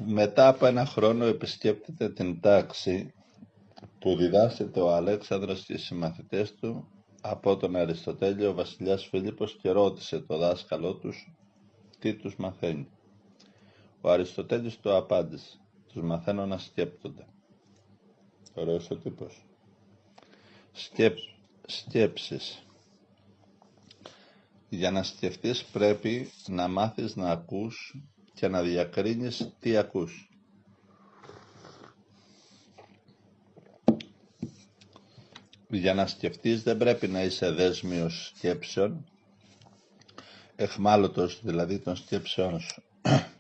Μετά από ένα χρόνο επισκέπτεται την τάξη που διδάσκεται ο Αλέξανδρος και οι συμμαθητές του από τον Αριστοτέλειο ο βασιλιάς Φίλιππος και ρώτησε το δάσκαλό τους τι τους μαθαίνει. Ο Αριστοτέλης του απάντησε: τους μαθαίνω να σκέπτονται. Ωραίος ο τύπος. Σκέψεις. Για να σκεφτείς πρέπει να μάθεις να ακούς και να διακρίνεις τι ακούς. Για να σκεφτείς δεν πρέπει να είσαι δέσμιος σκέψεων, εχμάλωτος δηλαδή των σκέψεών σου.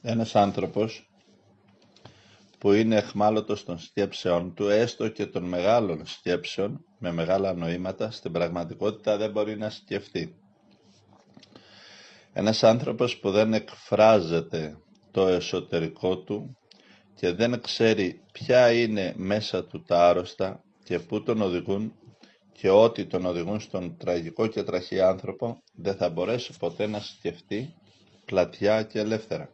Ένας άνθρωπος που είναι εχμάλωτος των σκέψεων του, έστω και των μεγάλων σκέψεων, με μεγάλα νοήματα, στην πραγματικότητα δεν μπορεί να σκεφτεί. Ένας άνθρωπος που δεν εκφράζεται το εσωτερικό του και δεν ξέρει ποια είναι μέσα του τα άρρωστα και πού τον οδηγούν και ότι τον οδηγούν στον τραγικό και τραχή άνθρωπο, δεν θα μπορέσει ποτέ να σκεφτεί πλατιά και ελεύθερα.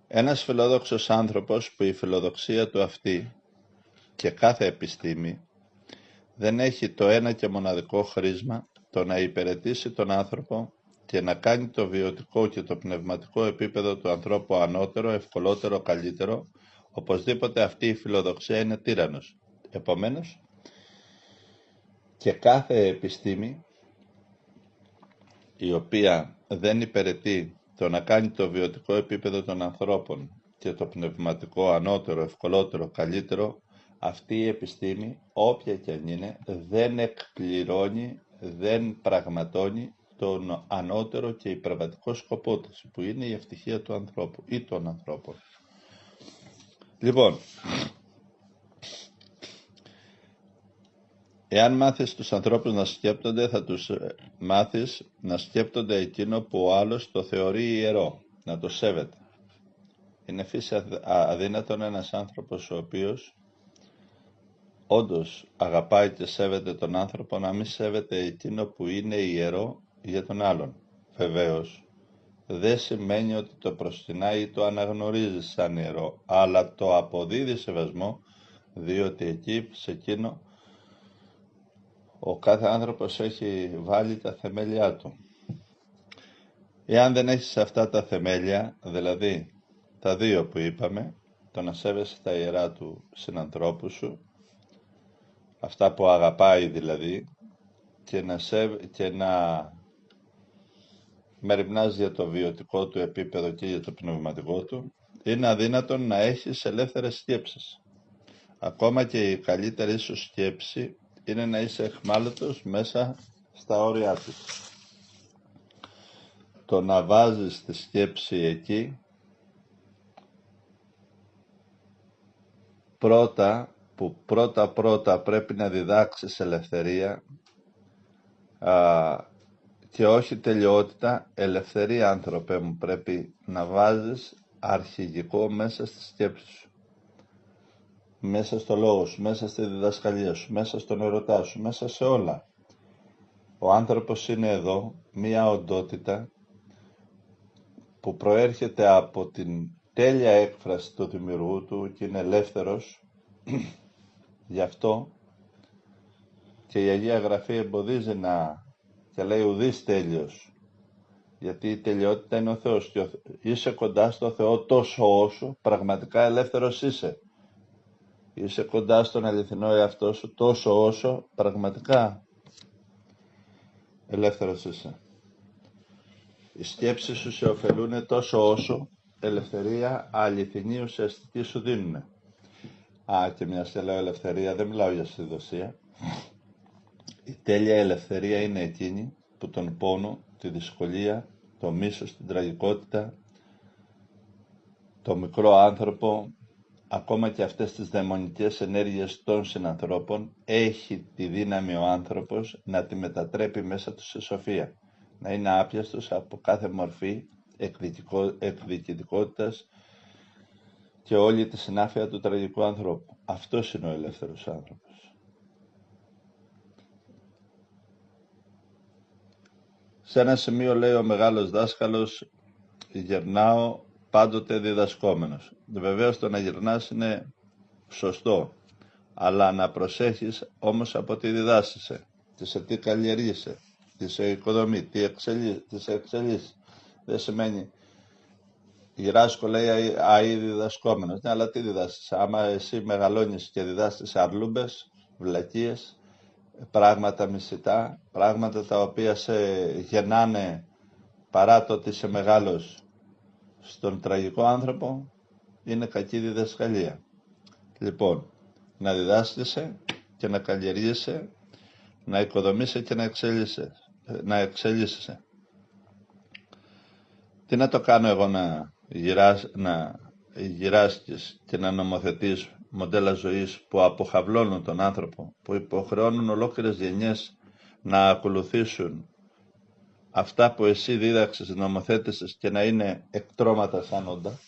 Ένας φιλόδοξος άνθρωπος που η φιλοδοξία του αυτή και κάθε επιστήμη δεν έχει το ένα και μοναδικό χρήσμα, το να υπηρετήσει τον άνθρωπο και να κάνει το βιωτικό και το πνευματικό επίπεδο του ανθρώπου ανώτερο, ευκολότερο, καλύτερο, οπωσδήποτε αυτή η φιλοδοξία είναι τύραννος. Επομένως, και κάθε επιστήμη η οποία δεν υπηρετεί το να κάνει το βιωτικό επίπεδο των ανθρώπων και το πνευματικό ανώτερο, ευκολότερο, καλύτερο, αυτή η επιστήμη, όποια και αν είναι, δεν εκπληρώνει, δεν πραγματώνει τον ανώτερο και υπερβατικό σκοπό της, που είναι η ευτυχία του ανθρώπου ή των ανθρώπων. Λοιπόν, εάν μάθεις τους ανθρώπους να σκέπτονται, θα τους μάθεις να σκέπτονται εκείνο που ο άλλος το θεωρεί ιερό, να το σέβεται. Είναι φύση αδύνατον ένας άνθρωπος ο οποίος όντως αγαπάει και σέβεται τον άνθρωπο να μην σέβεται εκείνο που είναι ιερό για τον άλλον. Βεβαίως, δεν σημαίνει ότι το προσκυνάει ή το αναγνωρίζει σαν ιερό, αλλά το αποδίδει σεβασμό, διότι εκεί σε εκείνο ο κάθε άνθρωπος έχει βάλει τα θεμέλια του. Εάν δεν έχεις αυτά τα θεμέλια, δηλαδή τα δύο που είπαμε, το να σέβεσαι τα ιερά του συνανθρώπου σου, αυτά που αγαπάει δηλαδή, και να μεριμνάς για το βιωτικό του επίπεδο και για το πνευματικό του, είναι αδύνατον να έχεις ελεύθερες σκέψεις. Ακόμα και η καλύτερη σου σκέψη είναι να είσαι εχμάλωτος μέσα στα όρια του. Το να βάζεις τη σκέψη εκεί, πρώτα πρέπει να διδάξεις ελευθερία και όχι τελειότητα. Ελευθερία, άνθρωπε μου, πρέπει να βάζεις αρχηγικό μέσα στη σκέψη σου, μέσα στο λόγο σου, μέσα στη διδασκαλία σου, μέσα στον ερωτά σου, μέσα σε όλα. Ο άνθρωπος είναι εδώ μία οντότητα που προέρχεται από την τέλεια έκφραση του δημιουργού του και είναι ελεύθερος. Γι' αυτό και η Αγία Γραφή εμποδίζει και λέει ουδής τέλειος, γιατί η τελειότητα είναι ο Θεός και είσαι κοντά στο Θεό τόσο όσο πραγματικά ελεύθερος είσαι. Είσαι κοντά στον αληθινό εαυτό σου τόσο όσο πραγματικά ελεύθερος είσαι. Οι σκέψεις σου σε ωφελούν τόσο όσο ελευθερία αληθινή ουσιαστική σου δίνουν. Και μιας και λέω ελευθερία, δεν μιλάω για συνδοσία. Η τέλεια ελευθερία είναι εκείνη που τον πόνο, τη δυσκολία, το μίσος, την τραγικότητα, το μικρό άνθρωπο, ακόμα και αυτές τις δαιμονικές ενέργειες των συνανθρώπων, έχει τη δύναμη ο άνθρωπος να τη μετατρέπει μέσα του σε σοφία. Να είναι άπιαστος από κάθε μορφή εκδικητικότητας και όλη τη συνάφεια του τραγικού ανθρώπου. Αυτός είναι ο ελεύθερος άνθρωπος. Σε ένα σημείο λέει ο μεγάλος δάσκαλος, γερνάω πάντοτε διδασκόμενος. Βεβαίως το να γυρνάς είναι σωστό, αλλά να προσέχεις όμως από τι διδάσκεσαι, σε τι καλλιεργείσαι, τι σε οικοδομεί, τι σε εξελίσσει. Δεν σημαίνει γυράσκω λέει αεί διδασκόμενος. Ναι, αλλά τι διδάσκεσαι? Άμα εσύ μεγαλώνεις και διδάσκεσαι αρλούμπες, βλακίες, πράγματα μισητά, πράγματα τα οποία σε γεννάνε παρά το ότι είσαι μεγάλος στον τραγικό άνθρωπο, είναι κακή διδασκαλία. Λοιπόν, να διδάσκεσαι και να καλλιεργείσαι, να οικοδομείσαι και να εξελίσσεσαι. Τι να το κάνω εγώ να γυράσκεις και να νομοθετείς μοντέλα ζωής που αποχαυλώνουν τον άνθρωπο, που υποχρεώνουν ολόκληρες γενιές να ακολουθήσουν αυτά που εσύ δίδαξες, νομοθέτησες και να είναι εκτρώματα σαν όντα.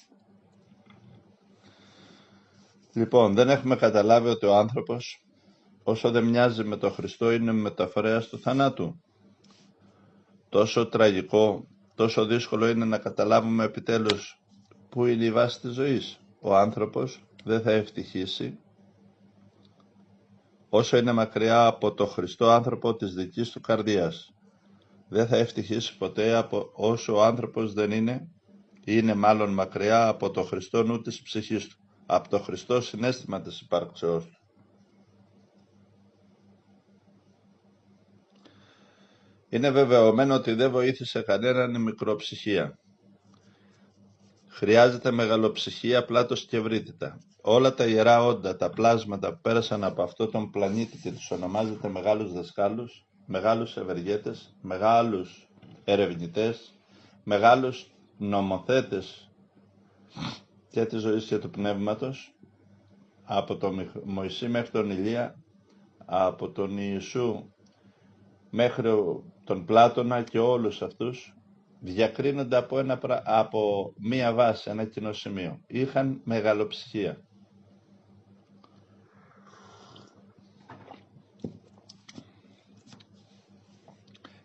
Λοιπόν, δεν έχουμε καταλάβει ότι ο άνθρωπος, όσο δεν μοιάζει με τον Χριστό, είναι μεταφορέας του θανάτου. Τόσο τραγικό, τόσο δύσκολο είναι να καταλάβουμε επιτέλους πού είναι η βάση της ζωής. Ο άνθρωπος δεν θα ευτυχήσει όσο είναι μακριά από το Χριστό άνθρωπο της δικής του καρδιάς. Δεν θα ευτυχήσει ποτέ όσο ο άνθρωπος δεν είναι μάλλον μακριά από το Χριστό νου της ψυχής του, από το Χριστό συναίσθημα της υπάρξεώς του. Είναι βεβαιωμένο ότι δεν βοήθησε κανέναν η μικροψυχία. Χρειάζεται μεγαλοψυχία, πλάτος και ευρύτητα. Όλα τα ιερά όντα, τα πλάσματα που πέρασαν από αυτό τον πλανήτη και τους ονομάζεται μεγάλους δασκάλους, μεγάλους ευεργέτες, μεγάλους ερευνητές, μεγάλους νομοθέτες και της ζωής και του πνεύματος, από τον Μωυσή μέχρι τον Ηλία, από τον Ιησού μέχρι τον Πλάτωνα και όλους αυτούς, διακρίνονται από μία βάση, ένα κοινό σημείο. Είχαν μεγαλοψυχία.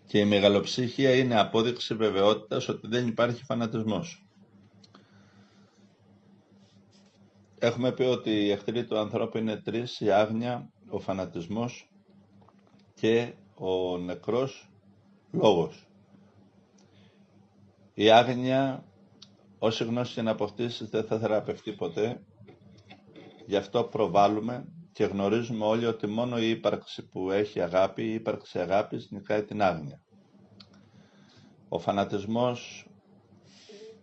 Και η μεγαλοψυχία είναι απόδειξη βεβαιότητας ότι δεν υπάρχει φανατισμός. Έχουμε πει ότι οι εχθροί του ανθρώπου είναι τρεις: η άγνοια, ο φανατισμός και ο νεκρός λόγος. Η άγνοια, όση γνώση και να αποκτήσεις, δεν θα θεραπευτεί ποτέ. Γι' αυτό προβάλλουμε και γνωρίζουμε όλοι ότι μόνο η ύπαρξη που έχει αγάπη, η ύπαρξη αγάπης νικάει την άγνοια. Ο φανατισμός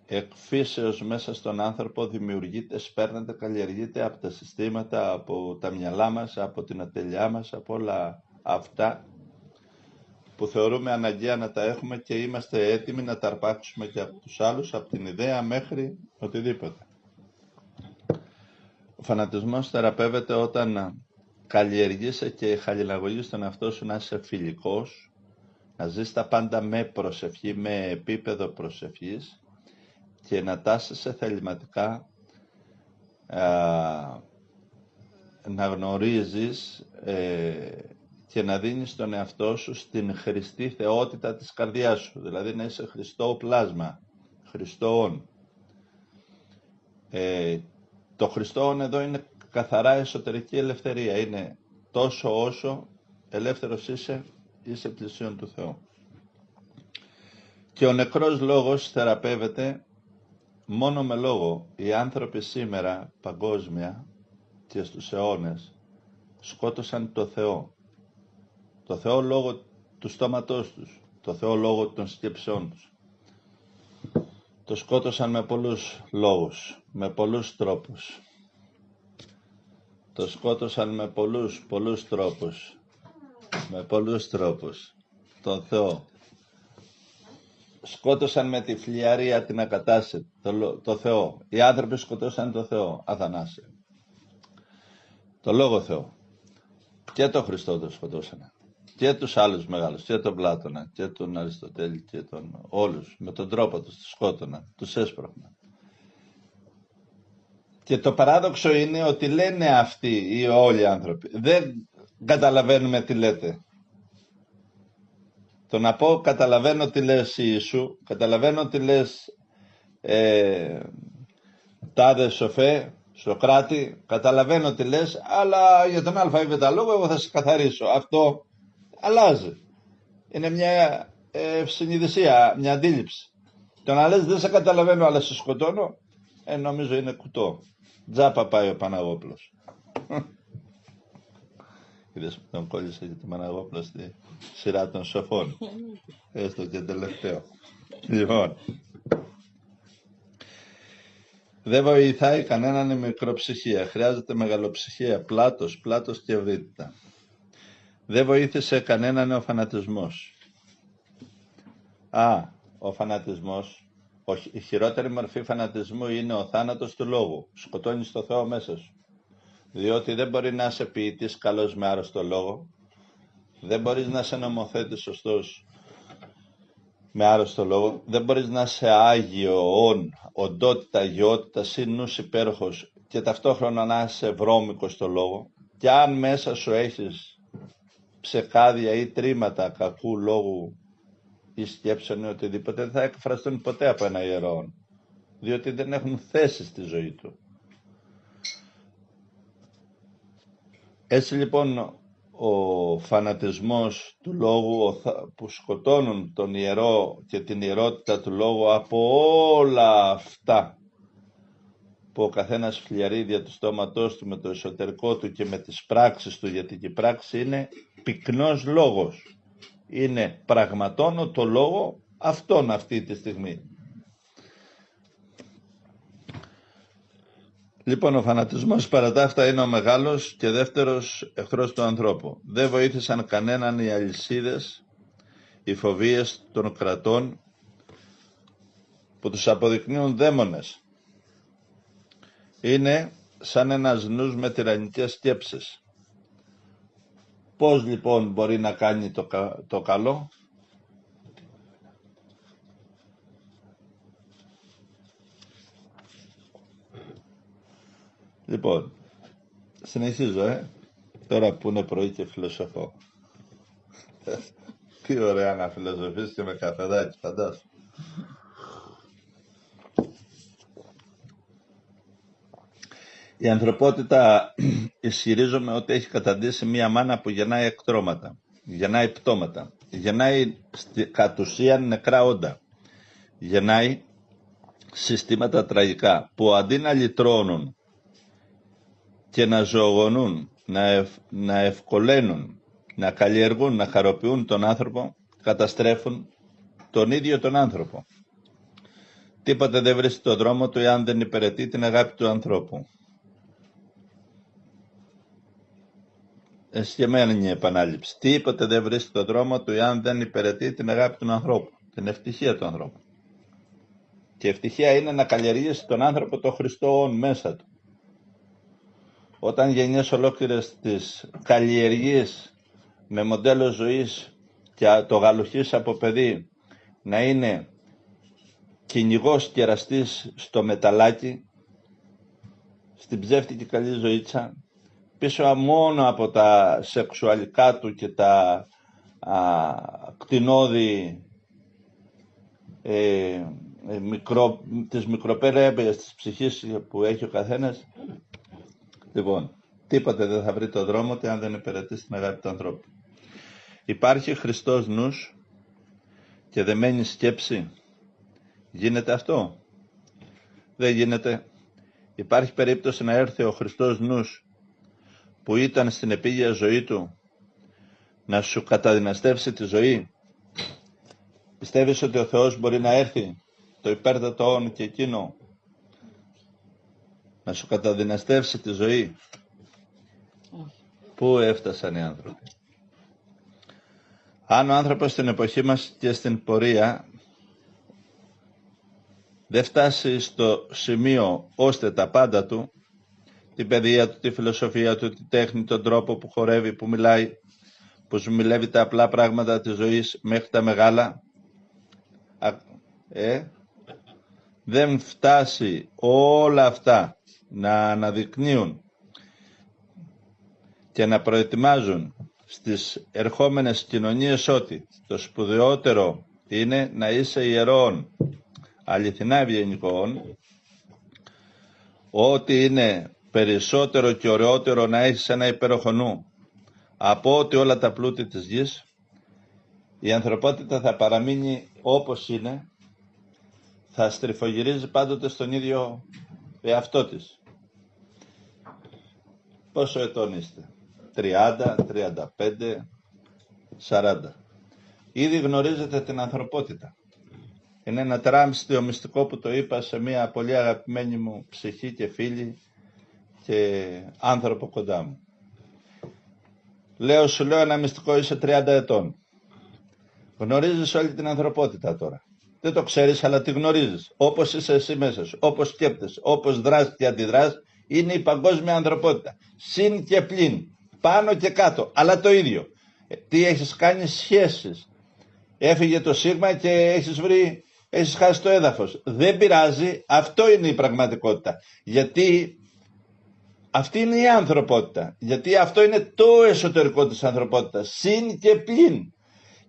εκ φύσεως μέσα στον άνθρωπο δημιουργείται, σπέρνεται, καλλιεργείται από τα συστήματα, από τα μυαλά μας, από την ατελειά μας, από όλα αυτά που θεωρούμε αναγκαία να τα έχουμε και είμαστε έτοιμοι να τα αρπάξουμε και από τους άλλους, από την ιδέα μέχρι οτιδήποτε. Ο φανατισμός θεραπεύεται όταν καλλιεργείσαι και χαλιναγωγείς τον εαυτό σου να είσαι φιλικός, να ζεις τα πάντα με προσευχή, με επίπεδο προσευχής και να τάσσεσαι θεληματικά να γνωρίζεις και να δίνεις τον εαυτό σου στην χριστή θεότητα της καρδιάς σου, δηλαδή να είσαι χριστό πλάσμα, χριστόν. Το χριστόν εδώ είναι καθαρά εσωτερική ελευθερία, είναι τόσο όσο ελεύθερος είσαι πλησίον του Θεού. Και ο νεκρός λόγος θεραπεύεται μόνο με λόγο. Οι άνθρωποι σήμερα παγκόσμια και στους αιώνες σκότωσαν το Θεό. Το Θεό λόγω του στόματός τους, το Θεό λόγω των σκέψεών τους. Το σκότωσαν με πολλούς λόγους, με πολλούς τρόπους. Το σκότωσαν με πολλούς τρόπους. Με πολλούς τρόπους. Τον Θεό. Σκότωσαν με τη φλιαρία την ακατάστατη, το Θεό. Οι άνθρωποι σκοτώσαν το Θεό, Αθανάσιο. Το Λόγο Θεό. Και τον Χριστό το σκοτώσανε. Και τους άλλους μεγάλους, και τον Πλάτωνα, και τον Αριστοτέλη, και τον όλους. Με τον τρόπο τους σκότωναν, τους έσπρωχναν. Και το παράδοξο είναι ότι λένε αυτοί οι όλοι οι άνθρωποι. Δεν καταλαβαίνουμε τι λέτε. Το να πω καταλαβαίνω τι λες Ιησού, καταλαβαίνω τι λες τάδε σοφέ, Σοκράτη, καταλαβαίνω τι λες, αλλά για τον α ή β λόγο εγώ θα σε καθαρίσω. Αυτό αλλάζει. Είναι μια συνειδησία, μια αντίληψη. Το να λες δεν σε καταλαβαίνω αλλά σε σκοτώνω, νομίζω είναι κουτό. Τζάπα πάει ο Παναγόπλος. Είδες που τον κόλλησε και τον Παναγόπλο στη σειρά των σοφών. Έστω και τελευταίο. Λοιπόν, δεν βοηθάει κανέναν η μικροψυχία. Χρειάζεται μεγαλοψυχία, πλάτος και ευρύτητα. Δεν βοήθησε κανέναν ο φανατισμός. Ο φανατισμός, η χειρότερη μορφή φανατισμού είναι ο θάνατος του λόγου. Σκοτώνεις το Θεό μέσα σου. Διότι δεν μπορεί να είσαι ποιητής καλός με άρρωστο λόγο. Δεν μπορείς να είσαι νομοθέτης σωστός με άρρωστο λόγο. Δεν μπορείς να είσαι άγιο, οντότητα, αγιότητα, συν νους υπέροχος και ταυτόχρονα να είσαι βρώμικος στο λόγο. Και αν μέσα σου έχεις ψεκάδια ή τρίματα κακού λόγου ή σκέψεων ή οτιδήποτε, δεν θα εκφραστούν ποτέ από ένα ιερό, διότι δεν έχουν θέση στη ζωή του. Έτσι λοιπόν ο φανατισμός του λόγου που σκοτώνουν τον ιερό και την ιερότητα του λόγου από όλα αυτά που ο καθένας φλιαρεί δια του στόματός του με το εσωτερικό του και με τις πράξεις του, γιατί και η πράξη είναι πυκνός λόγος. Είναι πραγματώνω το λόγο αυτόν αυτή τη στιγμή. Λοιπόν, ο φανατισμός παρά τα αυτά είναι ο μεγάλος και δεύτερος εχθρός του ανθρώπου. Δεν βοήθησαν κανέναν οι αλυσίδες, οι φοβίες των κρατών που τους αποδεικνύουν δαίμονες. Είναι σαν ένας νους με τυραννικές σκέψεις. Πώς λοιπόν μπορεί να κάνει το καλό? Λοιπόν, συνεχίζω, τώρα που είναι πρωί και φιλοσοφώ. Τι ωραία να φιλοσοφείς και με καφεδάκι, φαντάσου. Η ανθρωπότητα ισχυρίζομαι ότι έχει καταντήσει μία μάνα που γεννάει εκτρώματα, γεννάει πτώματα, γεννάει κατ' ουσίαν νεκρά όντα, γεννάει συστήματα τραγικά που αντί να λυτρώνουν και να ζωογονούν, να ευκολαίνουν, να καλλιεργούν, να χαροποιούν τον άνθρωπο, καταστρέφουν τον ίδιο τον άνθρωπο. Τίποτε δεν βρίσκει τον δρόμο του εάν δεν υπηρετεί την αγάπη του ανθρώπου. Εσχεμένη η επανάληψη. Τίποτε δεν βρίσκει τον δρόμο του εάν δεν υπηρετεί την αγάπη του ανθρώπου, την ευτυχία του ανθρώπου. Και ευτυχία είναι να καλλιεργήσει τον άνθρωπο το Χριστό μέσα του. Όταν γενιές ολόκληρες τις καλλιεργείς με μοντέλο ζωής και το γαλουχείς από παιδί να είναι κυνηγός και εραστής στο μεταλλάκι, στην ψεύτικη καλή ζωήτσα, πίσω μόνο από τα σεξουαλικά του και τα κτηνώδη τις μικροπέραιες της ψυχής που έχει ο καθένας. Λοιπόν, τίποτε δεν θα βρει το δρόμο του αν δεν υπηρετήσει την αγάπη του ανθρώπου. Υπάρχει Χριστός νους και δεμένη σκέψη. Γίνεται αυτό? Δεν γίνεται. Υπάρχει περίπτωση να έρθει ο Χριστός νους που ήταν στην επίγεια ζωή του να σου καταδυναστεύσει τη ζωή? Πιστεύεις ότι ο Θεός μπορεί να έρθει, το υπέρτατο όν και εκείνο, να σου καταδυναστεύσει τη ζωή? Πού έφτασαν οι άνθρωποι? Αν ο άνθρωπος στην εποχή μας και στην πορεία δεν φτάσει στο σημείο ώστε τα πάντα του, την παιδεία του, τη φιλοσοφία του, τη τέχνη, τον τρόπο που χορεύει, που μιλάει, που σου μιλεύει τα απλά πράγματα της ζωής μέχρι τα μεγάλα, δεν φτάσει όλα αυτά να αναδεικνύουν και να προετοιμάζουν στις ερχόμενες κοινωνίες ότι το σπουδαιότερο είναι να είσαι ιερόν, αληθινά ευγενικών, Ότι είναι περισσότερο και ωραιότερο να έχεις ένα υπέροχο νου από ότι όλα τα πλούτη της γης, η ανθρωπότητα θα παραμείνει όπως είναι, θα στριφογυρίζει πάντοτε στον ίδιο εαυτό της. Πόσο ετών είστε? 30, 35, 40. Ήδη γνωρίζετε την ανθρωπότητα. Είναι ένα τεράστιο μυστικό που το είπα σε μια πολύ αγαπημένη μου ψυχή και φίλη και άνθρωπο κοντά μου. Σου λέω ένα μυστικό, είσαι 30 ετών. Γνωρίζεις όλη την ανθρωπότητα τώρα. Δεν το ξέρεις, αλλά τη γνωρίζεις. Όπως είσαι εσύ μέσα σου, όπως σκέπτεσαι, όπως δράς και αντιδράς, είναι η παγκόσμια ανθρωπότητα. Συν και πλην, πάνω και κάτω, αλλά το ίδιο. Τι έχεις κάνει? Σχέσεις. Έφυγε το σίγμα και έχεις χάσει το έδαφος. Δεν πειράζει, αυτό είναι η πραγματικότητα. Γιατί αυτή είναι η ανθρωπότητα. Γιατί αυτό είναι το εσωτερικό της ανθρωπότητας. Συν και πλην.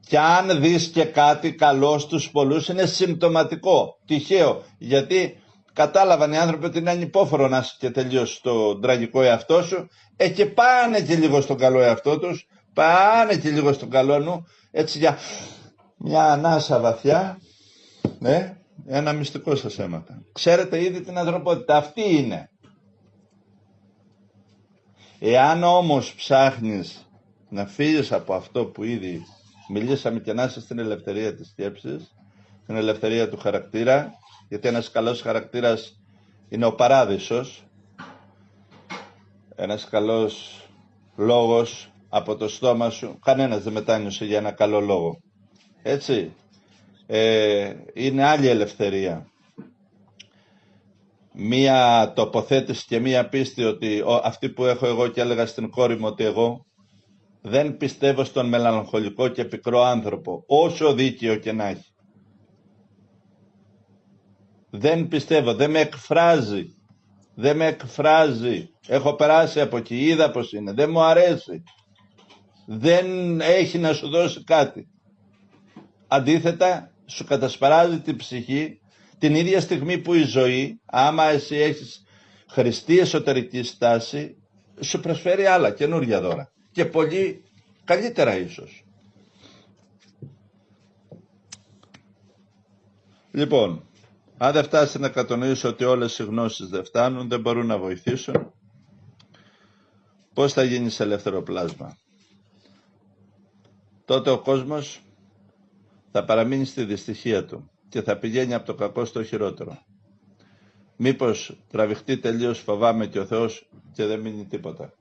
Και αν δεις και κάτι καλό στους πολλούς, είναι συμπτωματικό, τυχαίο. Γιατί κατάλαβαν οι άνθρωποι ότι είναι ανυπόφορο να είσαι και τελείως στο τραγικό εαυτό σου, και πάνε και λίγο στον καλό εαυτό τους, πάνε και λίγο στον καλό νου, έτσι για μια ανάσα βαθιά, ένα μυστικό σας έμαθα. Ξέρετε ήδη την ανθρωπότητα, αυτή είναι. Εάν όμως ψάχνεις να φύγεις από αυτό που ήδη μιλήσαμε και να είσαι στην ελευθερία της σκέψης, στην ελευθερία του χαρακτήρα, γιατί ένας καλός χαρακτήρας είναι ο παράδεισος, ένας καλός λόγος από το στόμα σου, κανένας δεν μετάνιωσε για ένα καλό λόγο, έτσι, είναι άλλη ελευθερία. Μία τοποθέτηση και μία πίστη ότι αυτή που έχω εγώ, και έλεγα στην κόρη μου ότι εγώ δεν πιστεύω στον μελαγχολικό και πικρό άνθρωπο, όσο δίκαιο και να έχει. Δεν πιστεύω, δεν με εκφράζει. Έχω περάσει από εκεί, είδα πως είναι, δεν μου αρέσει. Δεν έχει να σου δώσει κάτι. Αντίθετα, σου κατασπαράζει την ψυχή την ίδια στιγμή που η ζωή, άμα εσύ έχεις χρηστή εσωτερική στάση, σου προσφέρει άλλα, καινούργια δώρα. Και πολύ καλύτερα ίσως. Λοιπόν, αν δεν φτάσει να κατανοήσω ότι όλες οι γνώσεις δεν φτάνουν, δεν μπορούν να βοηθήσουν, πώς θα γίνεις ελεύθερο πλάσμα? Τότε ο κόσμος θα παραμείνει στη δυστυχία του και θα πηγαίνει από το κακό στο χειρότερο. Μήπως τραβηχτεί τελείως, φοβάμαι, και ο Θεός και δεν μείνει τίποτα.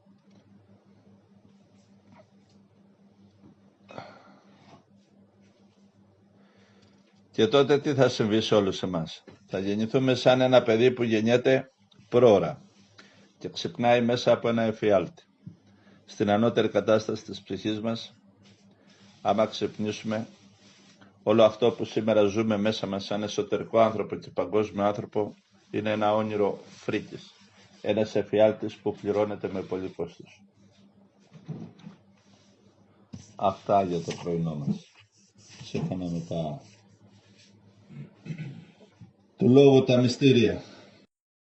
Και τότε τι θα συμβεί σε όλους εμάς? Θα γεννηθούμε σαν ένα παιδί που γεννιέται πρόωρα και ξυπνάει μέσα από ένα εφιάλτη. Στην ανώτερη κατάσταση της ψυχής μας, άμα ξυπνήσουμε, όλο αυτό που σήμερα ζούμε μέσα μας σαν εσωτερικό άνθρωπο και παγκόσμιο άνθρωπο είναι ένα όνειρο φρίκης. Ένας εφιάλτης που πληρώνεται με πολύ κόστος. Αυτά για το πρωινό μας. Σύμφωνα με του λόγου τα μυστήρια.